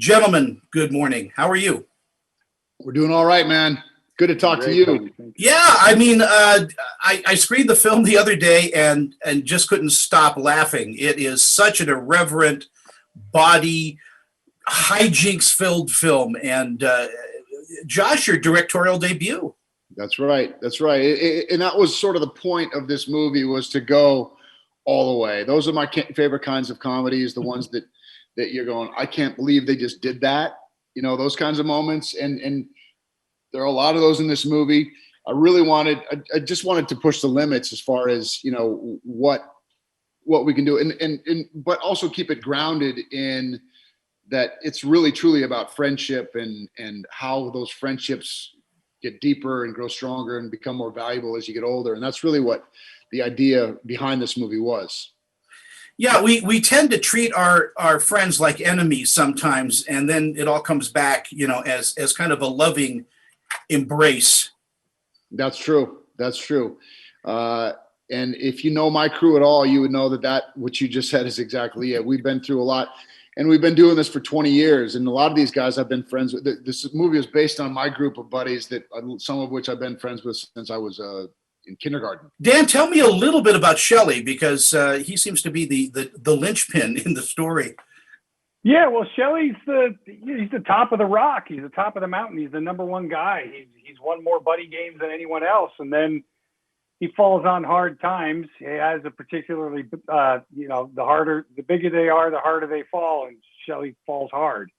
Gentlemen, good morning. How are you? We're doing all right, man. Good to talk to you. Yeah, I mean, I screened the film the other day and just couldn't stop laughing. It is such an irreverent, body, hijinks-filled film. And Josh, your directorial debut. That's right. That's right. And that was sort of the point of this movie, was to go all the way. Those are my favorite kinds of comedies, the ones that you're going, I can't believe they just did that. You know, those kinds of moments. And there are a lot of those in this movie. I just wanted to push the limits as far as, you know, what we can do, but also keep it grounded in that it's really truly about friendship and how those friendships get deeper and grow stronger and become more valuable as you get older. And that's really what the idea behind this movie was. Yeah, we tend to treat our friends like enemies sometimes, and then it all comes back, you know, as kind of a loving embrace. That's true. That's true. And if you know my crew at all, you would know that what you just said is exactly it. We've been through a lot, and we've been doing this for 20 years. And a lot of these guys I've been friends with. This movie is based on my group of buddies that some of which I've been friends with since I was in kindergarten. Dan, tell me a little bit about Shelley, because he seems to be the linchpin in the story. Yeah, well, Shelley's he's the top of the rock. He's the top of the mountain. He's the number one guy. He's won more buddy games than anyone else. And then he falls on hard times. He has a particularly, the bigger they are, the harder they fall. And Shelley falls hard.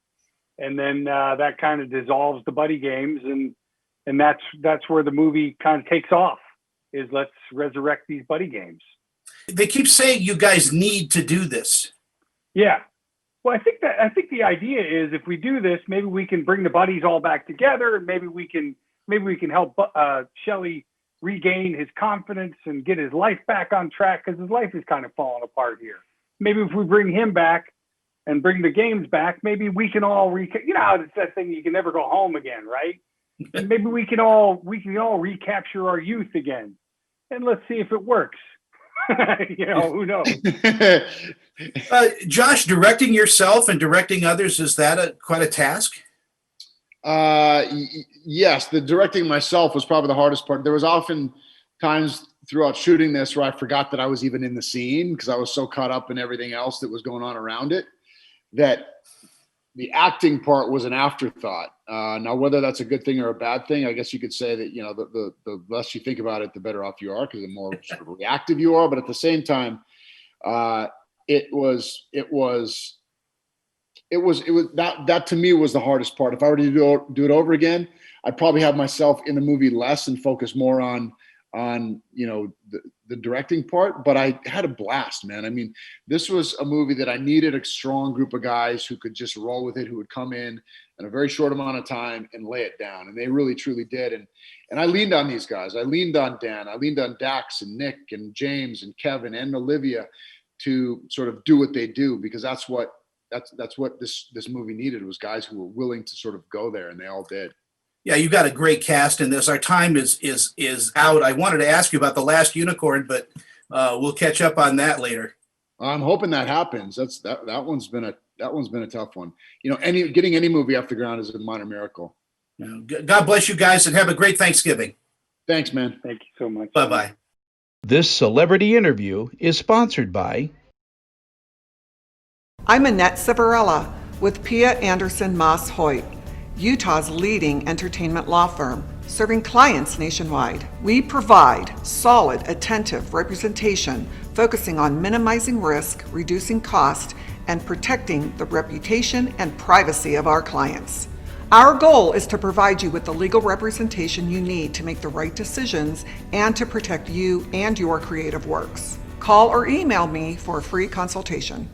And then that kind of dissolves the buddy games. And that's where the movie kind of takes off, is let's resurrect these buddy games. They keep saying you guys need to do this. Yeah. Well, I think the idea is, if we do this, maybe we can bring the buddies all back together, and maybe we can help Shelley regain his confidence and get his life back on track, because his life is kind of falling apart here. Maybe if we bring him back and bring the games back, maybe we can all it's that thing, you can never go home again, right? And maybe we can all recapture our youth again, and let's see if it works. Who knows? Josh, directing yourself and directing others, is that quite a task? Yes, the directing myself was probably the hardest part. There was often times throughout shooting this where I forgot that I was even in the scene, because I was so caught up in everything else that was going on around it, that the acting part was an afterthought. Now, whether that's a good thing or a bad thing, I guess you could say that, you know, the less you think about it, the better off you are, because the more sort of reactive you are. But at the same time, it was that to me was the hardest part. If I were to do it over again, I'd probably have myself in the movie less and focus more on the directing part. But I had a blast, man. I mean, this was a movie that I needed a strong group of guys who could just roll with it, who would come in a very short amount of time and lay it down. And they really, truly did. And I leaned on these guys. I leaned on Dan. I leaned on Dax and Nick and James and Kevin and Olivia to sort of do what they do, because that's what this movie needed, was guys who were willing to sort of go there, and they all did. Yeah, you got a great cast in this. Our time is out. I wanted to ask you about The Last Unicorn, but we'll catch up on that later. I'm hoping that happens. That one's been a tough one. You know, getting any movie off the ground is a minor miracle. God bless you guys, and have a great Thanksgiving. Thanks, man. Thank you so much. Bye-bye. This celebrity interview is sponsored by... I'm Annette Civarella with Pia Anderson Moss Hoyt, Utah's leading entertainment law firm, serving clients nationwide. We provide solid, attentive representation, focusing on minimizing risk, reducing cost, and protecting the reputation and privacy of our clients. Our goal is to provide you with the legal representation you need to make the right decisions and to protect you and your creative works. Call or email me for a free consultation.